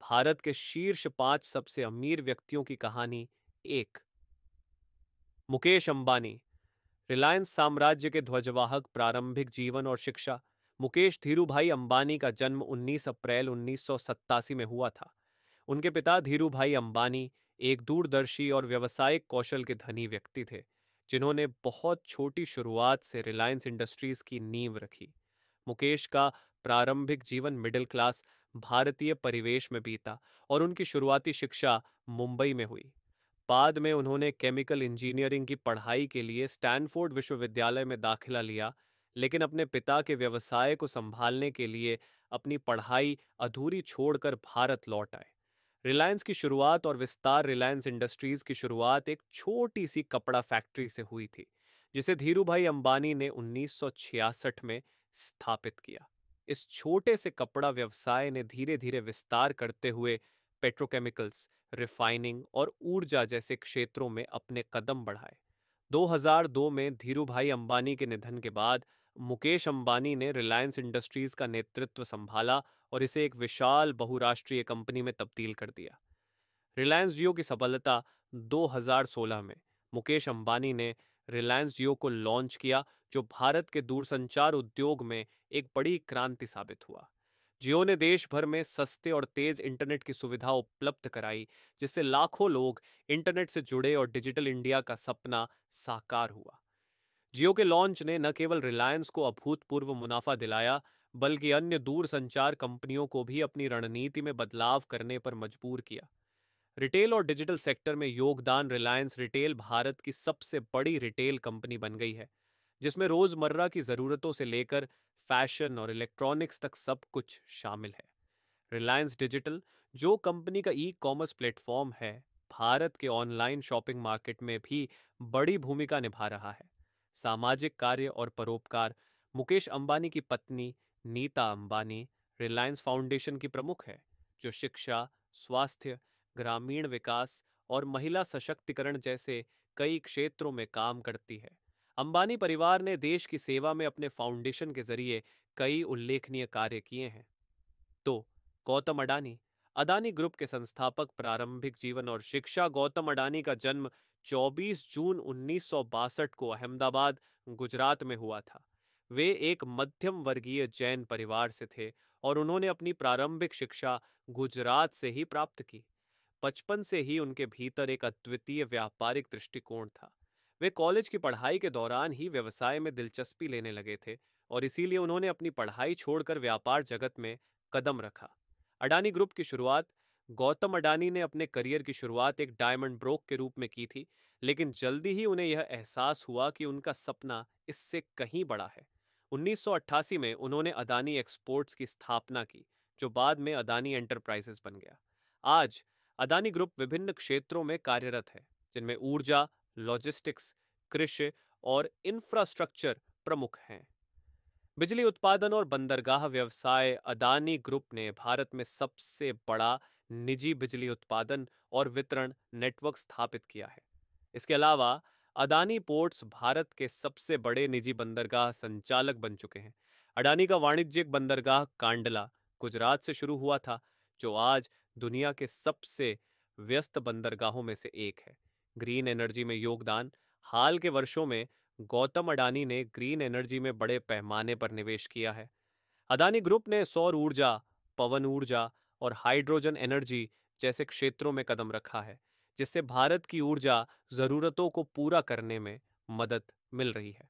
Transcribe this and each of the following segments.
भारत के शीर्ष 5 सबसे अमीर व्यक्तियों की कहानी। एक, मुकेश अंबानी, रिलायंस साम्राज्य के ध्वजवाहक। प्रारंभिक जीवन और शिक्षा। मुकेश धीरूभाई अंबानी का जन्म 19 अप्रैल 1987 में हुआ था। उनके पिता धीरूभाई अंबानी एक दूरदर्शी और व्यावसायिक कौशल के धनी व्यक्ति थे, जिन्होंने बहुत छोटी शुरुआत से रिलायंस इंडस्ट्रीज की नींव रखी। मुकेश का प्रारंभिक जीवन मिडिल क्लास भारतीय परिवेश में बीता और उनकी शुरुआती शिक्षा मुंबई में हुई। बाद में उन्होंने केमिकल इंजीनियरिंग की पढ़ाई के लिए स्टैनफोर्ड विश्वविद्यालय में दाखिला लिया, लेकिन अपने पिता के व्यवसाय को संभालने के लिए अपनी पढ़ाई अधूरी छोड़कर भारत लौट आए। रिलायंस की शुरुआत और विस्तार। रिलायंस इंडस्ट्रीज की शुरुआत एक छोटी सी कपड़ा फैक्ट्री से हुई थी, जिसे धीरूभाई अंबानी ने 1966 में स्थापित किया। इस छोटे से कपड़ा व्यवसाय ने धीरे धीरे विस्तार करते हुए पेट्रोकेमिकल्स, रिफाइनिंग और ऊर्जा जैसे क्षेत्रों में अपने कदम बढ़ाए। 2002 में धीरूभाई अंबानी के निधन के बाद मुकेश अंबानी ने रिलायंस इंडस्ट्रीज का नेतृत्व संभाला और इसे एक विशाल बहुराष्ट्रीय कंपनी में तब्दील कर दिया। रिलायंस जियो की सफलता। 2016 में मुकेश अंबानी ने रिलायंस जियो को लॉन्च किया, जो भारत के दूरसंचार उद्योग में एक बड़ी क्रांति साबित हुआ। जियो ने देश भर में सस्ते और तेज इंटरनेट की सुविधा उपलब्ध कराई, जिससे लाखों लोग इंटरनेट से जुड़े और डिजिटल इंडिया का सपना साकार हुआ। जियो के लॉन्च ने न केवल रिलायंस को अभूतपूर्व मुनाफा दिलाया, बल्कि अन्य दूरसंचार कंपनियों को भी अपनी रणनीति में बदलाव करने पर मजबूर किया। रिटेल और डिजिटल सेक्टर में योगदान। रिलायंस रिटेल भारत की सबसे बड़ी रिटेल कंपनी बन गई है, जिसमें रोजमर्रा की जरूरतों से लेकर फैशन और इलेक्ट्रॉनिक्स तक सब कुछ शामिल है। रिलायंस डिजिटल, जो कंपनी का ई कॉमर्स प्लेटफॉर्म है, भारत के ऑनलाइन शॉपिंग मार्केट में भी बड़ी भूमिका निभा रहा है। सामाजिक कार्य और परोपकार। मुकेश अंबानी की पत्नी नीता अंबानी रिलायंस फाउंडेशन की प्रमुख है, जो शिक्षा, स्वास्थ्य, ग्रामीण विकास और महिला सशक्तिकरण जैसे कई क्षेत्रों में काम करती है। अंबानी परिवार ने देश की सेवा में अपने फाउंडेशन के जरिए कई उल्लेखनीय कार्य किए हैं। तो गौतम अडानी, अदानी ग्रुप के संस्थापक। प्रारंभिक जीवन और शिक्षा। गौतम अडानी का जन्म 24 जून 1962 को अहमदाबाद, गुजरात में हुआ था। वे एक मध्यम वर्गीय जैन परिवार से थे और उन्होंने अपनी प्रारंभिक शिक्षा गुजरात से ही प्राप्त की। बचपन से ही उनके भीतर एक अद्वितीय व्यापारिक दृष्टिकोण था। वे कॉलेज की पढ़ाई के दौरान ही व्यवसाय में दिलचस्पी लेने लगे थे और इसीलिए उन्होंने अपनी पढ़ाई छोड़कर व्यापार जगत में कदम रखा। अडानी ग्रुप की शुरुआत। गौतम अडानी ने अपने करियर की शुरुआत एक डायमंड ब्रोक के रूप में की थी, लेकिन जल्दी ही उन्हें यह एहसास हुआ कि उनका सपना इससे कहीं बड़ा है। 1988 में उन्होंने अदानी एक्सपोर्ट्स की स्थापना की, जो बाद में अदानी एंटरप्राइजेस बन गया। आज अदानी ग्रुप विभिन्न क्षेत्रों में कार्यरत है, जिनमें ऊर्जा, लॉजिस्टिक्स, कृषि और इंफ्रास्ट्रक्चर प्रमुख हैं। बिजली उत्पादन और बंदरगाह व्यवसाय। अदानी ग्रुप ने भारत में सबसे बड़ा निजी बिजली उत्पादन और वितरण नेटवर्क स्थापित किया है। इसके अलावा अदानी पोर्ट्स भारत के सबसे बड़े निजी बंदरगाह संचालक बन चुके हैं। अडानी का वाणिज्यिक बंदरगाह कांडला गुजरात से शुरू हुआ था, जो आज दुनिया के सबसे व्यस्त बंदरगाहों में से एक है। ग्रीन एनर्जी में योगदान। हाल के वर्षों में गौतम अडानी ने ग्रीन एनर्जी में बड़े पैमाने पर निवेश किया है। अदानी ग्रुप ने सौर ऊर्जा, पवन ऊर्जा और हाइड्रोजन एनर्जी जैसे क्षेत्रों में कदम रखा है, जिससे भारत की ऊर्जा जरूरतों को पूरा करने में मदद मिल रही है।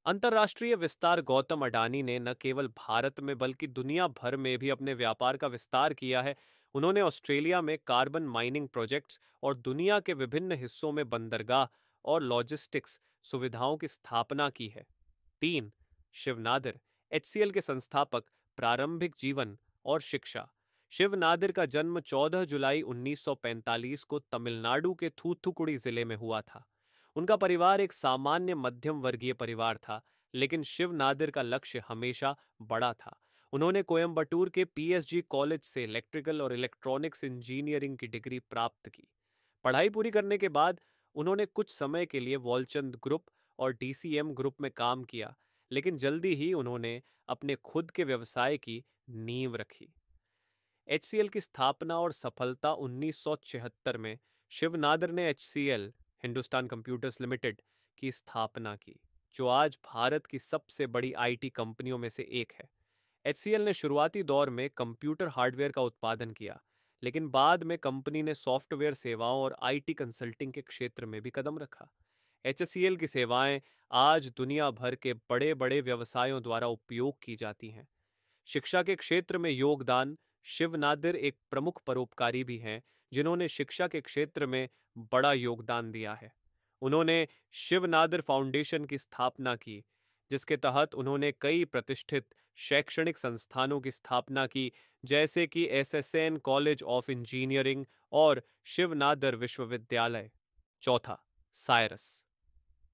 अंतर्राष्ट्रीय विस्तार। गौतम अडानी ने न केवल भारत में बल्कि दुनिया भर में भी अपने व्यापार का विस्तार किया है। उन्होंने ऑस्ट्रेलिया में कार्बन माइनिंग प्रोजेक्ट्स और दुनिया के विभिन्न हिस्सों में बंदरगाह और लॉजिस्टिक्स सुविधाओं की स्थापना की है। 3, शिव नादिर, एचसीएल के संस्थापक। प्रारंभिक जीवन और शिक्षा। शिव नादिर का जन्म 14 जुलाई 1945 को तमिलनाडु के थूथुकुडी जिले में हुआ था। उनका परिवार एक सामान्य मध्यम वर्गीय परिवार था, लेकिन शिव नादिर का लक्ष्य हमेशा बड़ा था। उन्होंने कोयम्बटूर के पीएसजी कॉलेज से इलेक्ट्रिकल और इलेक्ट्रॉनिक्स इंजीनियरिंग की डिग्री प्राप्त की। पढ़ाई पूरी करने के बाद उन्होंने कुछ समय के लिए वॉलचंद ग्रुप और डीसीएम ग्रुप में काम किया, लेकिन जल्दी ही उन्होंने अपने खुद के व्यवसाय की नींव रखी। एचसीएल की स्थापना और सफलता 1976 में शिव नादर ने एचसीएल हिंदुस्तान कंप्यूटर्स लिमिटेड की स्थापना की, जो आज भारत की सबसे बड़ी आईटी कंपनियों में से एक है। एचसीएल ने शुरुआती दौर में कंप्यूटर हार्डवेयर का उत्पादन किया, लेकिन बाद में कंपनी ने सॉफ्टवेयर सेवाओं और आईटी कंसल्टिंग के क्षेत्र में भी कदम रखा। एचसीएल की सेवाएं आज दुनिया भर के बड़े बड़े व्यवसायों द्वारा उपयोग की जाती हैं। शिक्षा के क्षेत्र में योगदान। शिव नादिर एक प्रमुख परोपकारी भी हैं, जिन्होंने शिक्षा के क्षेत्र में बड़ा योगदान दिया है। उन्होंने शिव नादिर फाउंडेशन की स्थापना की, जिसके तहत उन्होंने कई प्रतिष्ठित शैक्षणिक संस्थानों की स्थापना की, जैसे कि एसएसएन कॉलेज ऑफ इंजीनियरिंग और शिव नादिर विश्वविद्यालय। चौथा, साइरस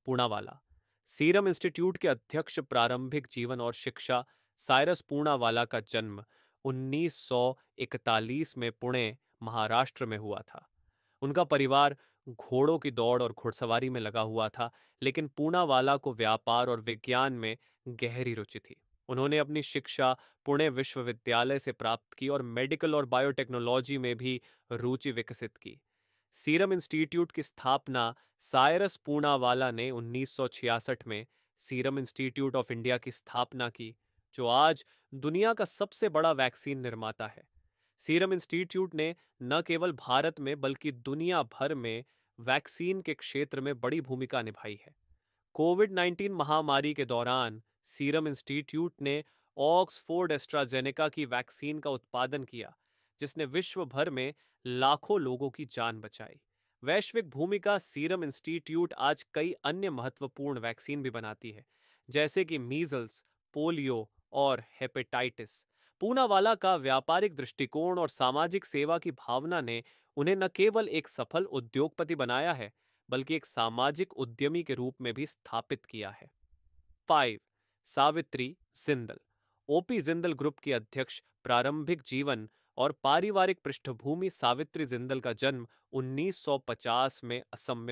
पूनावाला, सीरम इंस्टीट्यूट के अध्यक्ष। प्रारंभिक जीवन और शिक्षा। साइरस पूनावाला का जन्म 1941 में पुणे, महाराष्ट्र में हुआ था। उनका परिवार घोड़ों की दौड़ और घुड़सवारी में लगा हुआ था, लेकिन पूनावाला को व्यापार और विज्ञान में गहरी रुचि थी। उन्होंने अपनी शिक्षा पुणे विश्वविद्यालय से प्राप्त की और मेडिकल और बायोटेक्नोलॉजी में भी रुचि विकसित की। सीरम इंस्टीट्यूट की स्थापना साइरस पूनावाला ने 1966 में सीरम इंस्टीट्यूट ऑफ इंडिया की स्थापना की, जो आज दुनिया का सबसे बड़ा वैक्सीन निर्माता है। सीरम इंस्टीट्यूट ने न केवल भारत में बल्कि दुनिया भर में वैक्सीन के क्षेत्र में बड़ी भूमिका निभाई है। कोविड-19 महामारी के दौरान सीरम इंस्टीट्यूट ने ऑक्सफोर्ड एस्ट्राजेनेका की वैक्सीन का उत्पादन किया, जिसने विश्व भर में लाखों लोगों की जान बचाई। वैश्विक भूमिका। सीरम इंस्टीट्यूट आज कई अन्य महत्वपूर्ण वैक्सीन भी बनाती है, जैसे कि मीजल्स, पोलियो और हेपेटाइटिस। पूनावाला का व्यापारिक दृष्टिकोण और सामाजिक सेवा की भावना ने उन्हें न केवल एक सफल उद्योगपति बनाया है, बल्कि एक सामाजिक उद्यमी के रूप में भी स्थापित किया है। 5. सावित्री जिंदल, ओपी जिंदल ग्रुप की अध्यक्ष। प्रारंभिक जीवन और पारिवारिक पृष्ठभूमि। सावित्री जिंदल का जन्म 1950 में असम में